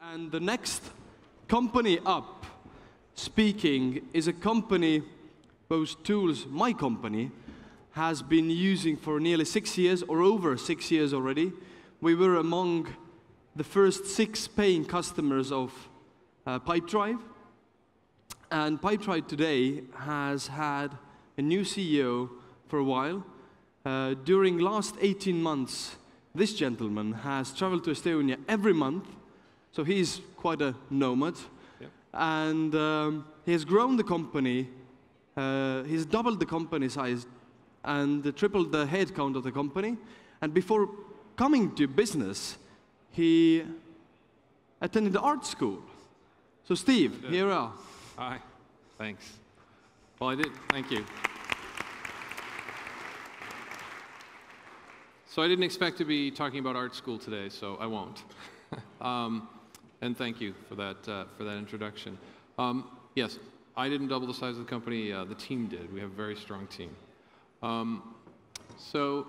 And the next company up speaking is a company whose tools my company has been using for nearly 6 years, or over 6 years already. We were among the first 6 paying customers of Pipedrive. And Pipedrive today has had a new CEO for a while. During last 18 months, this gentleman has traveled to Estonia every month. So he's quite a nomad. Yep. And he has grown the company. He's doubled the company size and tripled the headcount of the company. And before coming to business, he attended art school. So Steve, here we are. Hi, thanks. Well, I did, thank you. So I didn't expect to be talking about art school today, so I won't. And thank you for that introduction. Yes, I didn't double the size of the company, the team did. We have a very strong team. So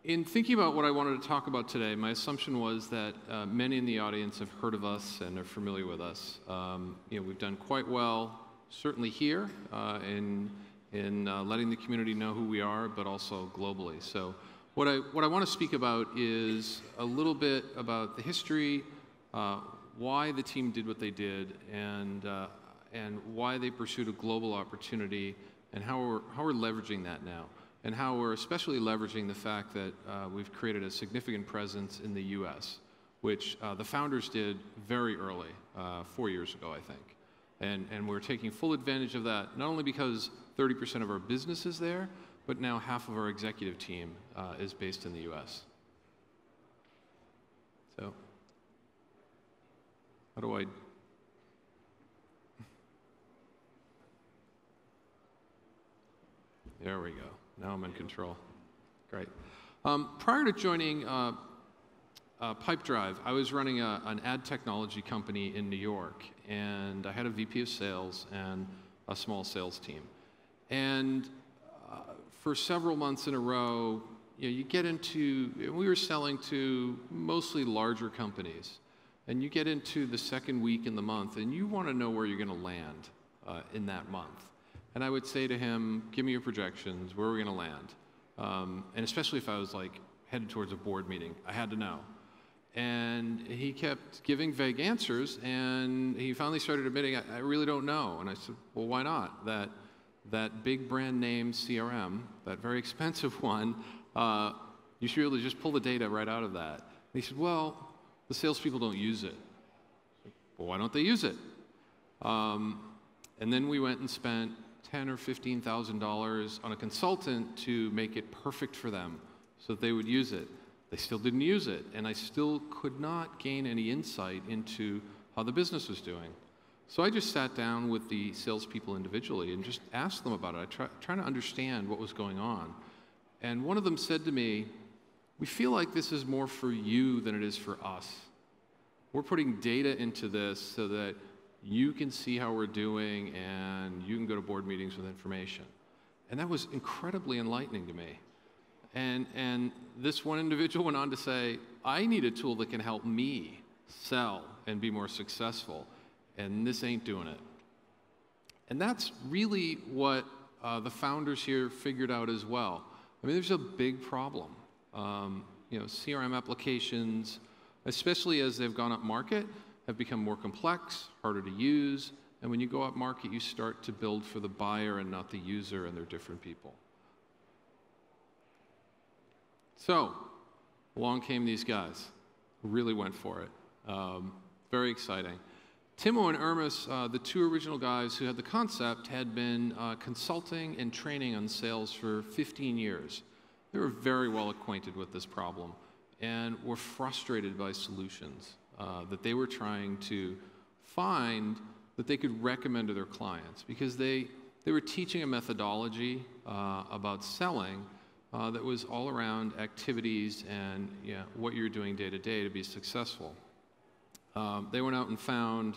in thinking about what I wanted to talk about today, my assumption was that many in the audience have heard of us and are familiar with us. We've done quite well, certainly here, in letting the community know who we are, but also globally. So what I want to speak about is a little bit about the history, why the team did what they did, and why they pursued a global opportunity, and how we're leveraging that now, and how we're especially leveraging the fact that we've created a significant presence in the US, which the founders did very early, 4 years ago, I think. And we're taking full advantage of that, not only because 30% of our business is there, but now half of our executive team is based in the US. So, how do I... There we go. Now I'm in control. Great. Prior to joining Pipedrive, I was running an ad technology company in New York, and I had a VP of sales and a small sales team. And for several months in a row, you get into, we were selling to mostly larger companies, and you get into the second week in the month, and you want to know where you're going to land in that month. And I would say to him, give me your projections, where are we going to land? And especially if I was like headed towards a board meeting, I had to know. And he kept giving vague answers, and he finally started admitting, I really don't know. And I said, well, why not? That big brand name CRM, that very expensive one, you should really just pull the data right out of that. And he said, well, the salespeople don't use it. Well, why don't they use it? And then we went and spent $10,000 or $15,000 on a consultant to make it perfect for them so that they would use it. They still didn't use it, and I still could not gain any insight into how the business was doing. So I just sat down with the salespeople individually and just asked them about it. Trying to understand what was going on. And one of them said to me, we feel like this is more for you than it is for us. We're putting data into this so that you can see how we're doing and you can go to board meetings with information. And that was incredibly enlightening to me. And this one individual went on to say, I need a tool that can help me sell and be more successful, and this ain't doing it. And that's really what the founders here figured out as well. I mean, there's a big problem. CRM applications, especially as they've gone up market, have become more complex, harder to use, and when you go up market, you start to build for the buyer and not the user, and they're different people. So, along came these guys who really went for it. Very exciting. Timo and Ermis, the 2 original guys who had the concept, had been consulting and training on sales for 15 years. They were very well acquainted with this problem and were frustrated by solutions that they were trying to find that they could recommend to their clients, because they were teaching a methodology about selling that was all around activities and what you're doing day to day to be successful. They went out and found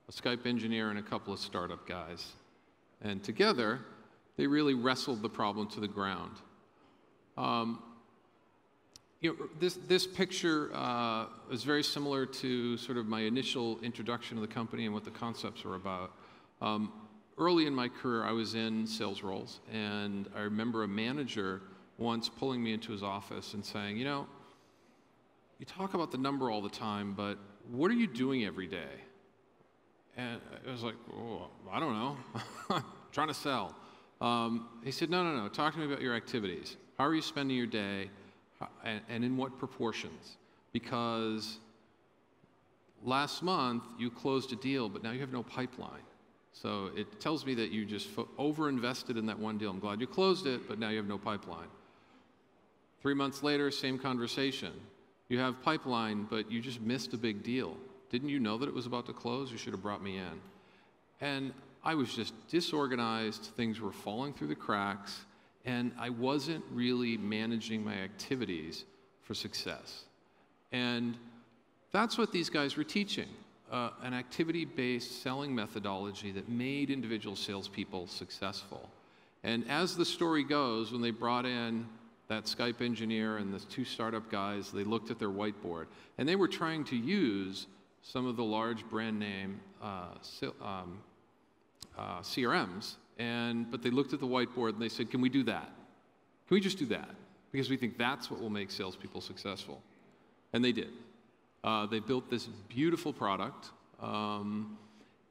a Skype engineer and a couple of startup guys. And together, they really wrestled the problem to the ground. This picture is very similar to sort of my initial introduction to the company and what the concepts were about. Early in my career, I was in sales roles, and I remember a manager once pulling me into his office and saying, you talk about the number all the time, but what are you doing every day? And I was like, oh, I don't know, trying to sell. He said, no, talk to me about your activities. How are you spending your day, and in what proportions? Because last month, you closed a deal, but now you have no pipeline. So it tells me that you just over-invested in that one deal. I'm glad you closed it, but now you have no pipeline. 3 months later, same conversation. You have pipeline, but you just missed a big deal. Didn't you know that it was about to close? You should have brought me in. And I was just disorganized. Things were falling through the cracks, and I wasn't really managing my activities for success. And that's what these guys were teaching. An activity-based selling methodology that made individual salespeople successful. And as the story goes, when they brought in that Skype engineer and the 2 startup guys, they looked at their whiteboard, and they were trying to use some of the large brand name CRMs, but they looked at the whiteboard and they said, can we do that? Can we just do that? Because we think that's what will make salespeople successful. And they did. They built this beautiful product,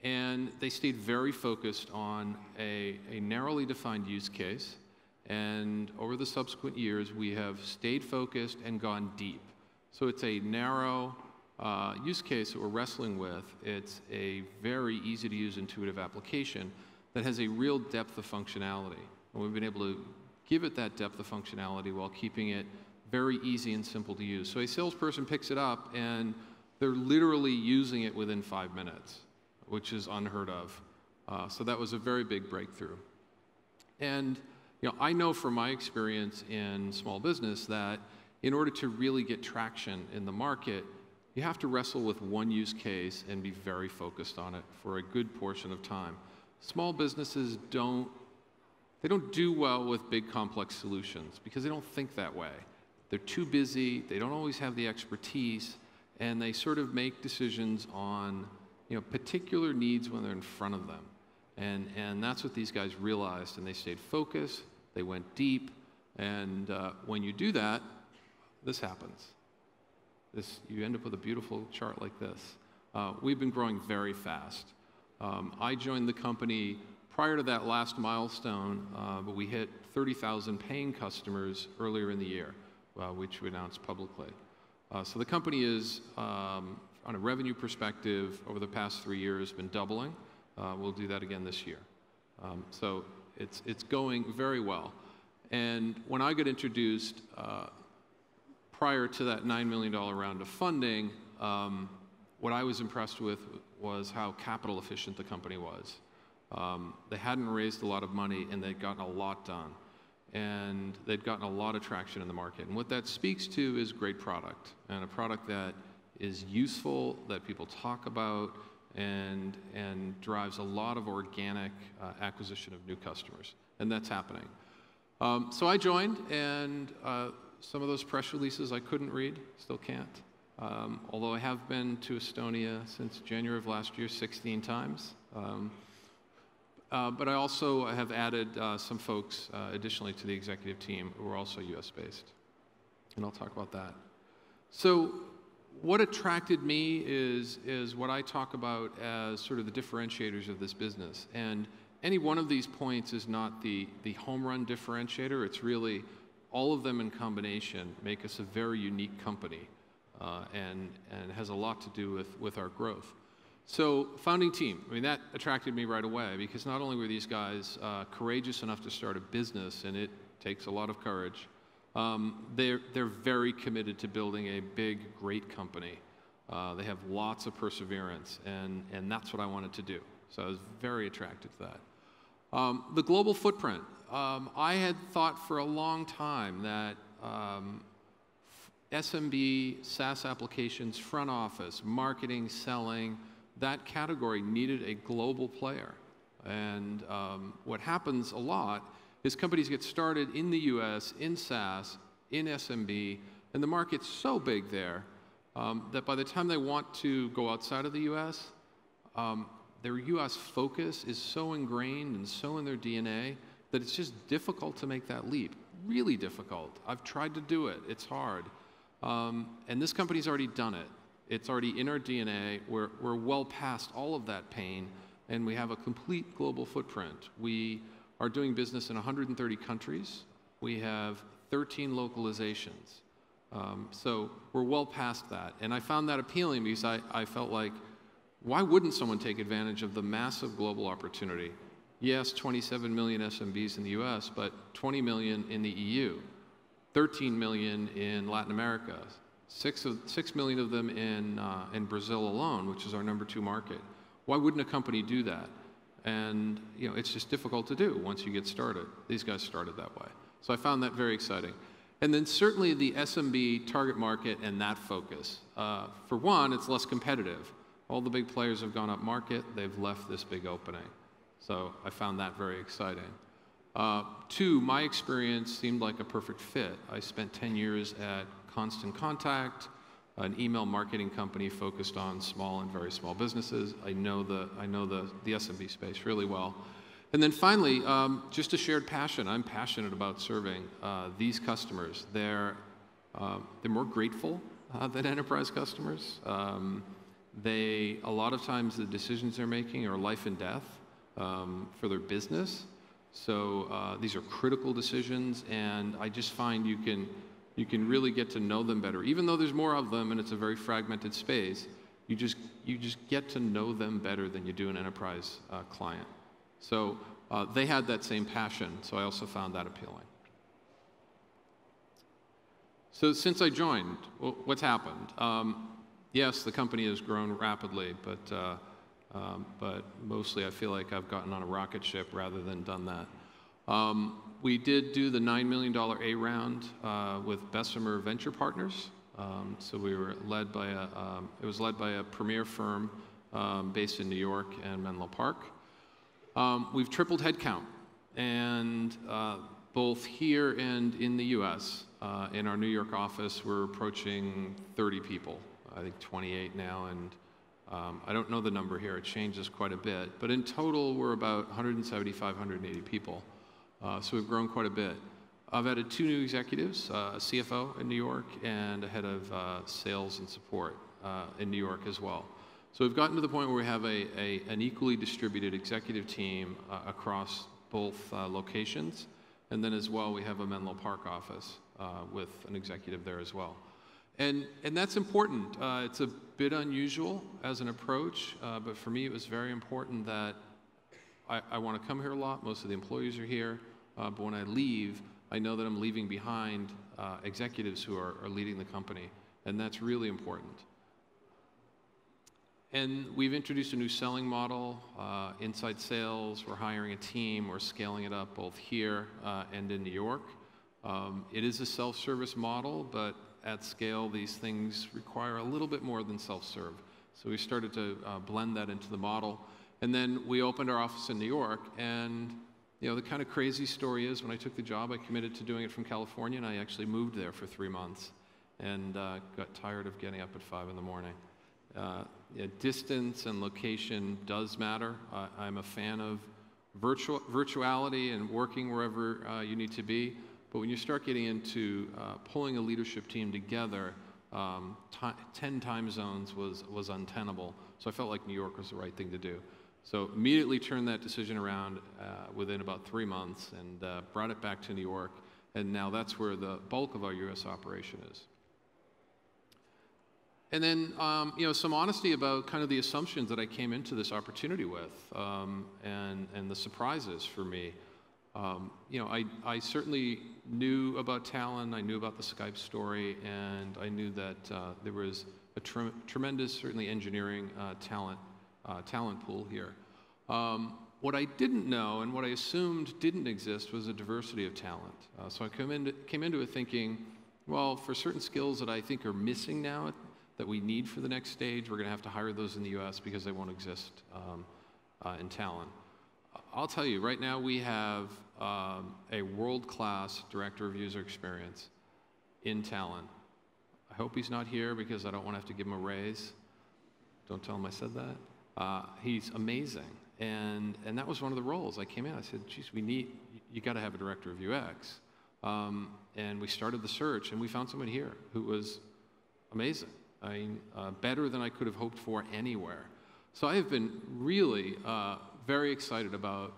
and they stayed very focused on a narrowly defined use case. And over the subsequent years, we have stayed focused and gone deep. So it's a narrow use case that we're wrestling with. It's a very easy-to-use, intuitive application that has a real depth of functionality. And we've been able to give it that depth of functionality while keeping it very easy and simple to use. So a salesperson picks it up, and they're literally using it within 5 minutes, which is unheard of. So that was a very big breakthrough. And I know from my experience in small business that in order to really get traction in the market, you have to wrestle with one use case and be very focused on it for a good portion of time. Small businesses don't do well with big complex solutions because they don't think that way. They're too busy, they don't always have the expertise, and they sort of make decisions on particular needs when they're in front of them. And that's what these guys realized, and they stayed focused, they went deep, and when you do that, this happens. You end up with a beautiful chart like this. We've been growing very fast. I joined the company prior to that last milestone, but we hit 30,000 paying customers earlier in the year, which we announced publicly. So the company is, on a revenue perspective, over the past 3 years, been doubling. We'll do that again this year. So it's going very well. And when I got introduced, prior to that $9 million round of funding, what I was impressed with was how capital efficient the company was. They hadn't raised a lot of money, and they'd gotten a lot done. And they'd gotten a lot of traction in the market. And what that speaks to is great product, and a product that is useful, that people talk about, and drives a lot of organic acquisition of new customers. And that's happening. So I joined, and some of those press releases I couldn't read, still can't. Although I have been to Estonia since January of last year 16 times. But I also have added some folks additionally to the executive team who are also US-based. And I'll talk about that. So what attracted me is what I talk about as sort of the differentiators of this business. And any one of these points is not the home run differentiator. It's really all of them in combination make us a very unique company and has a lot to do with our growth. So founding team, I mean, that attracted me right away because not only were these guys courageous enough to start a business, and it takes a lot of courage, they're very committed to building a big, great company. They have lots of perseverance, and that's what I wanted to do. So I was very attracted to that. The global footprint. I had thought for a long time that SMB, SaaS applications, front office, marketing, selling, that category needed a global player. And what happens a lot is companies get started in the US, in SaaS, in SMB, And the market's so big there that by the time they want to go outside of the US, their US focus is so ingrained and so in their DNA that it's just difficult to make that leap. Really difficult. I've tried to do it. It's hard. And this company's already done it. It's already in our DNA. We're well past all of that pain, and we have a complete global footprint. We are doing business in 130 countries. We have 13 localizations. So we're well past that. And I found that appealing because I felt like, why wouldn't someone take advantage of the massive global opportunity? Yes, 27 million SMBs in the US, but 20 million in the EU, 13 million in Latin America, 6 million of them in Brazil alone, which is our #2 market. Why wouldn't a company do that? And it's just difficult to do once you get started. These guys started that way. So I found that very exciting. And then certainly the SMB target market and that focus. For one, it's less competitive. All the big players have gone up market. They've left this big opening. So I found that very exciting. Two, my experience seemed like a perfect fit. I spent 10 years at Constant Contact, an email marketing company focused on small and very small businesses. I know the SMB space really well. And then finally, just a shared passion. I'm passionate about serving these customers. They're more grateful than enterprise customers. A lot of times the decisions they're making are life and death for their business. So these are critical decisions, and I just find you can really get to know them better. Even though there's more of them and it's a very fragmented space, you just get to know them better than you do an enterprise client. So they had that same passion, so I also found that appealing. So since I joined, what's happened? Yes, the company has grown rapidly, but mostly I feel like I've gotten on a rocket ship rather than done that. We did do the $9 million A round with Bessemer Venture Partners. So we were led by it was led by a premier firm based in New York and Menlo Park. We've tripled headcount, and both here and in the US. In our New York office, we're approaching 30 people. I think 28 now, and I don't know the number here. It changes quite a bit. But in total, we're about 175, 180 people. So we've grown quite a bit. I've added 2 new executives, a CFO in New York and a head of sales and support in New York as well. So we've gotten to the point where we have an equally distributed executive team across both locations. And then as well, we have a Menlo Park office with an executive there as well. And that's important. It's a bit unusual as an approach, but for me it was very important that I want to come here a lot. Most of the employees are here, but when I leave, I know that I'm leaving behind executives who are leading the company, and that's really important. And we've introduced a new selling model, inside sales. We're hiring a team. We're scaling it up both here and in New York. It is a self-service model, but at scale, these things require a little bit more than self-serve. So we started to blend that into the model. And then we opened our office in New York, and the kind of crazy story is when I took the job, I committed to doing it from California, and I actually moved there for 3 months and got tired of getting up at 5 in the morning. Distance and location does matter. I'm a fan of virtuality and working wherever you need to be. But when you start getting into pulling a leadership team together, 10 time zones was untenable. So I felt like New York was the right thing to do. So immediately turned that decision around within about 3 months and brought it back to New York. And now that's where the bulk of our US operation is. And then, some honesty about kind of the assumptions that I came into this opportunity with and the surprises for me. I certainly knew about Tallinn, I knew about the Skype story, and I knew that there was a tremendous, certainly engineering talent pool here. What I didn't know and what I assumed didn't exist was a diversity of talent. So I came into it thinking, well, for certain skills that I think are missing now that we need for the next stage, we're going to have to hire those in the US because they won't exist in Tallinn. I'll tell you, right now we have a world-class director of user experience in Tallinn I hope he's not here because I don't want to have to give him a raise. Don't tell him I said that. He's amazing. And that was one of the roles. I came in, I said, geez, you got to have a director of UX. And we started the search, and we found someone here who was amazing. I mean, better than I could have hoped for anywhere. So I have been really very excited about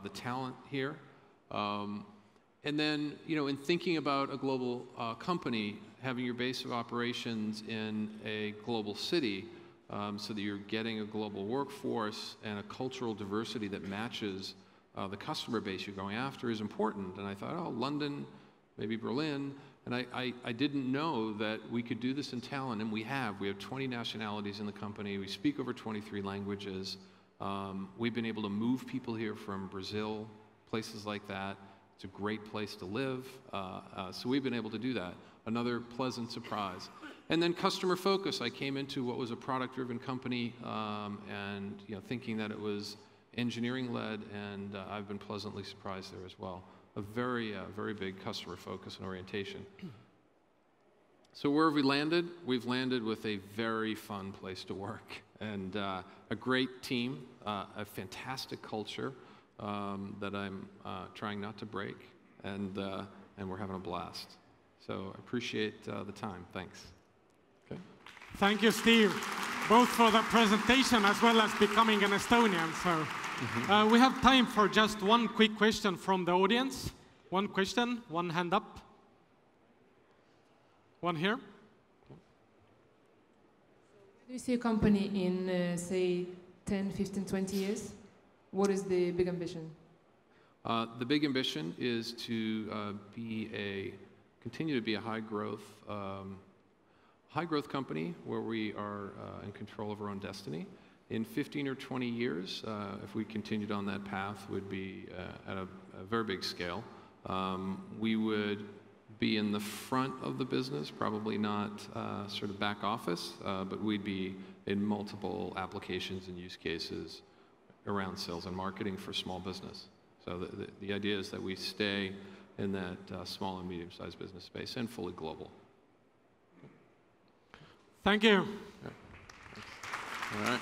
the talent here. And then, in thinking about a global company, having your base of operations in a global city, so that you're getting a global workforce and a cultural diversity that matches the customer base you're going after is important. And I thought, oh, London, maybe Berlin. And I didn't know that we could do this in Tallinn, and we have. We have 20 nationalities in the company. We speak over 23 languages. We've been able to move people here from Brazil, places like that. It's a great place to live. So we've been able to do that. Another pleasant surprise. And then customer focus. I came into what was a product-driven company, and thinking that it was engineering-led, and I've been pleasantly surprised there as well. A very big customer focus and orientation. So where have we landed? We've landed with a very fun place to work, and a great team, a fantastic culture that I'm trying not to break, and we're having a blast. So I appreciate the time. Thanks. Okay. Thank you, Steve, both for the presentation as well as becoming an Estonian. So we have time for just one quick question from the audience. One question, one hand up. One here. Do you see a company in, say, 10, 15, 20 years? What is the big ambition? The big ambition is to continue to be a high growth company where we are in control of our own destiny. In 15 or 20 years, if we continued on that path, would be at a very big scale. We would be in the front of the business, probably not sort of back office, but we'd be in multiple applications and use cases around sales and marketing for small business. So the idea is that we stay in that small and medium-sized business space and fully global. Thank you. All right.